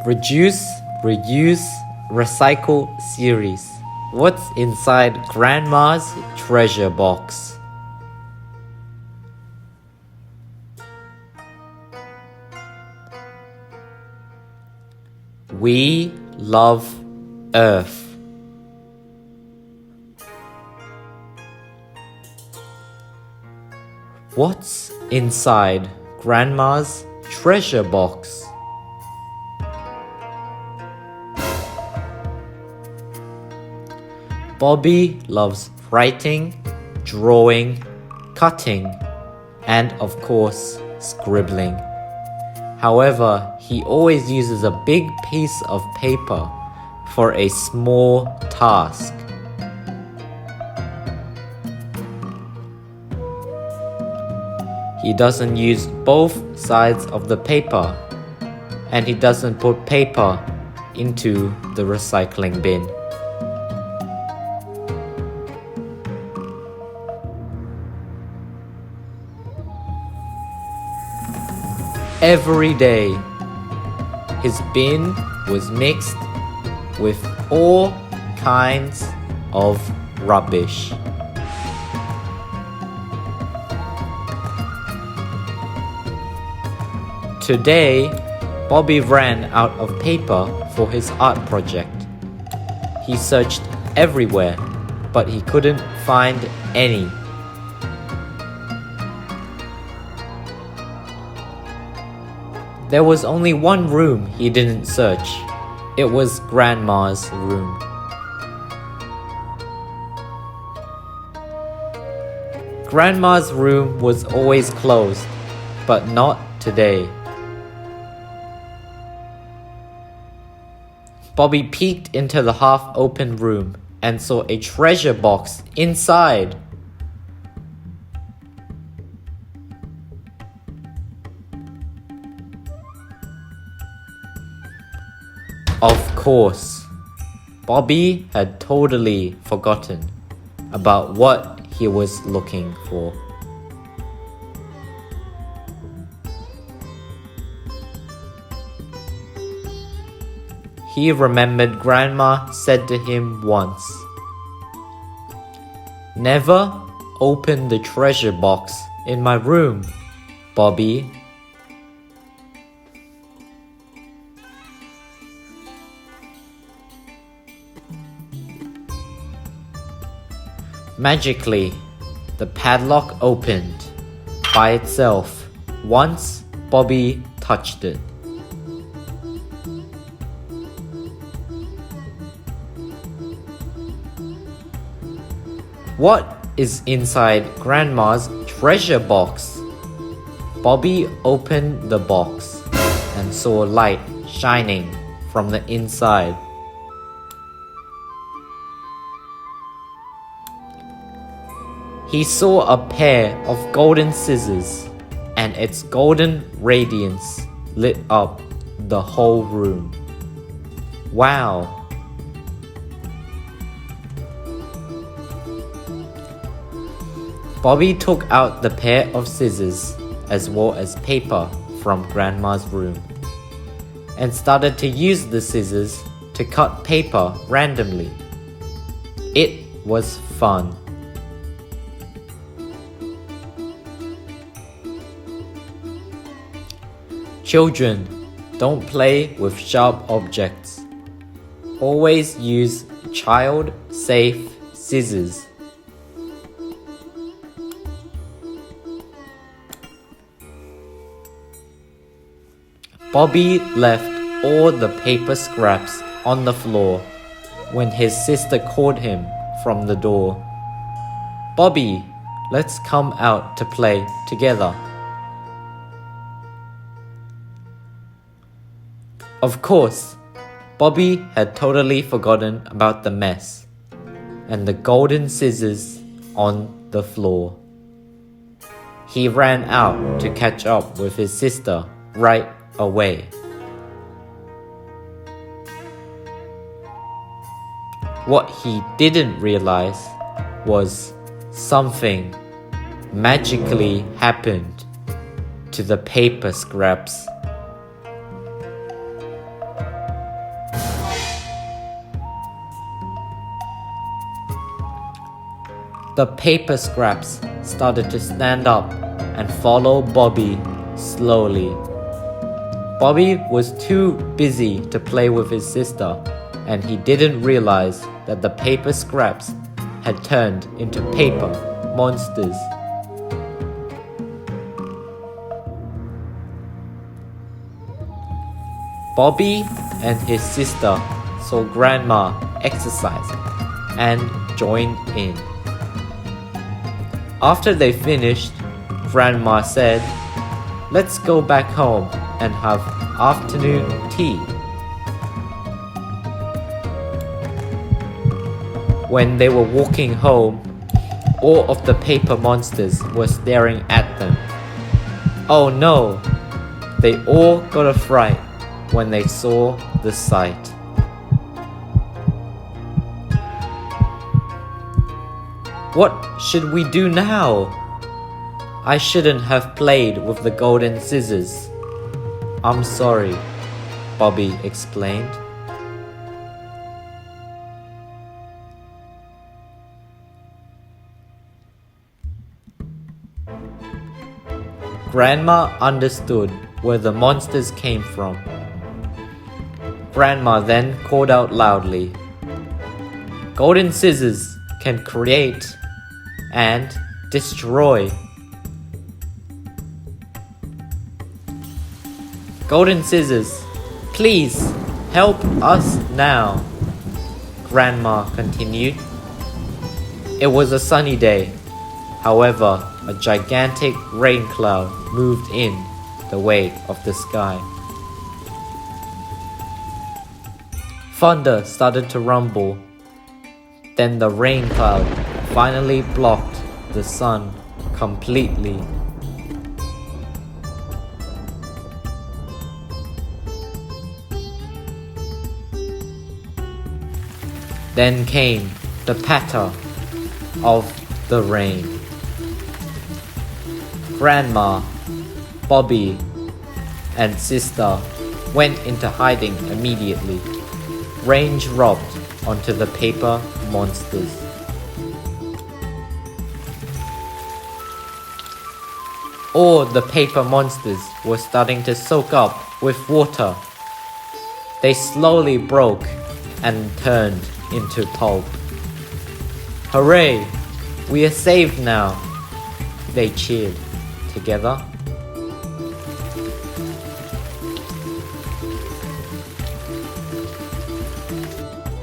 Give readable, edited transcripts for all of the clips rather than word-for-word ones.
Reduce, Reuse, Recycle series. What's inside Grandma's treasure box? We love Earth. What's inside Grandma's treasure box? Bobby loves writing, drawing, cutting, and of course, scribbling. However, he always uses a big piece of paper for a small task. He doesn't use both sides of the paper, and he doesn't put paper into the recycling bin. Every day, his bin was mixed with all kinds of rubbish. Today, Bobby ran out of paper for his art project. He searched everywhere, but he couldn't find any. There was only one room he didn't search. It was Grandma's room. Grandma's room was always closed, but not today. Bobby peeked into the half-open room and saw a treasure box inside. Of course, Bobby had totally forgotten about what he was looking for. He remembered Grandma said to him once, "Never open the treasure box in my room, Bobby." Magically, the padlock opened by itself once Bobby touched it. What is inside Grandma's treasure box? Bobby opened the box and saw light shining from the inside. He saw a pair of golden scissors, and its golden radiance lit up the whole room. Wow! Bobby took out the pair of scissors as well as paper from Grandma's room and started to use the scissors to cut paper randomly. It was fun. Children, don't play with sharp objects. Always use child-safe scissors. Bobby left all the paper scraps on the floor when his sister called him from the door. "Bobby, let's come out to play together." Of course, Bobby had totally forgotten about the mess and the golden scissors on the floor. He ran out to catch up with his sister right away. What he didn't realize was something magically happened to the paper scraps. The paper scraps started to stand up and follow Bobby slowly. Bobby was too busy to play with his sister, and he didn't realize that the paper scraps had turned into paper monsters. Bobby and his sister saw Grandma exercising and joined in. After they finished, Grandma said, "Let's go back home and have afternoon tea." When they were walking home, all of the paper monsters were staring at them. Oh no! They all got a fright when they saw the sight. What should we do now? I shouldn't have played with the golden scissors. I'm sorry, Bobby explained. Grandma understood where the monsters came from. Grandma then called out loudly, "Golden scissors can create and destroy. Golden scissors, please help us now," Grandma continued. It was a sunny day. However, a gigantic rain cloud moved in the way of the sky. Thunder started to rumble. Then the rain cloud finally blocked the sun completely. Then came the patter of the rain. Grandma, Bobby, and sister went into hiding immediately. Rain dropped onto the paper monsters. All the paper monsters were starting to soak up with water. They slowly broke and turned into pulp. Hooray! We are saved now! They cheered together.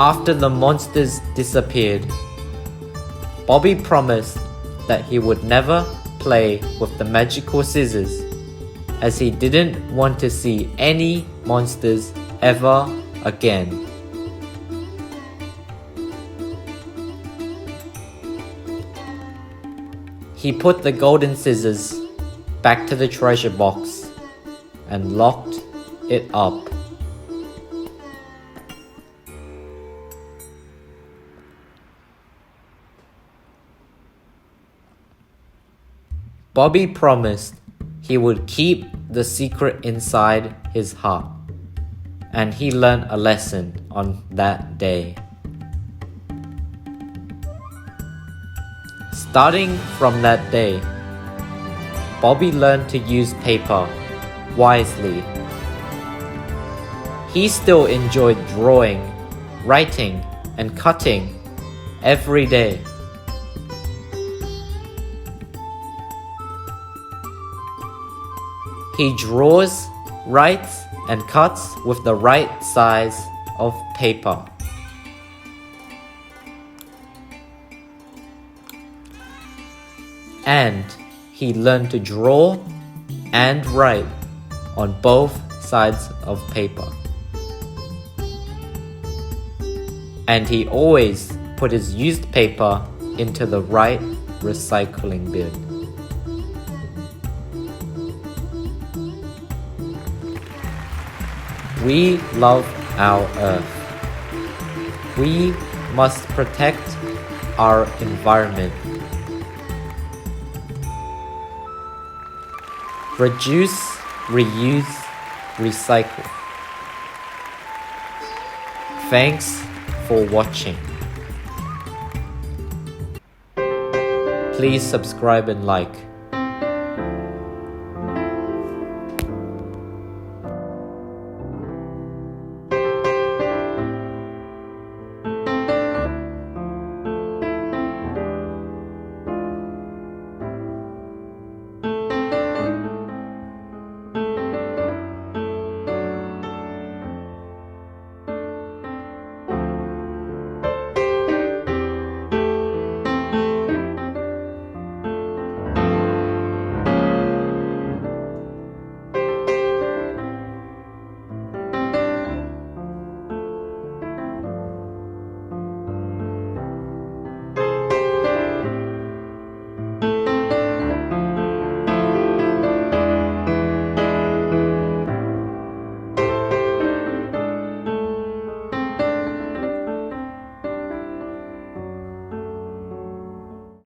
After the monsters disappeared, Bobby promised that he would never play with the magical scissors, as he didn't want to see any monsters ever again. He put the golden scissors back to the treasure box and locked it up. Bobby promised he would keep the secret inside his heart, and he learned a lesson on that day. Starting from that day, Bobby learned to use paper wisely. He still enjoyed drawing, writing, and cutting every day. He draws, writes, and cuts with the right size of paper. And he learned to draw and write on both sides of paper. And he always put his used paper into the right recycling bin. We love our Earth. We must protect our environment. Reduce, reuse, recycle. Thanks for watching. Please subscribe and like.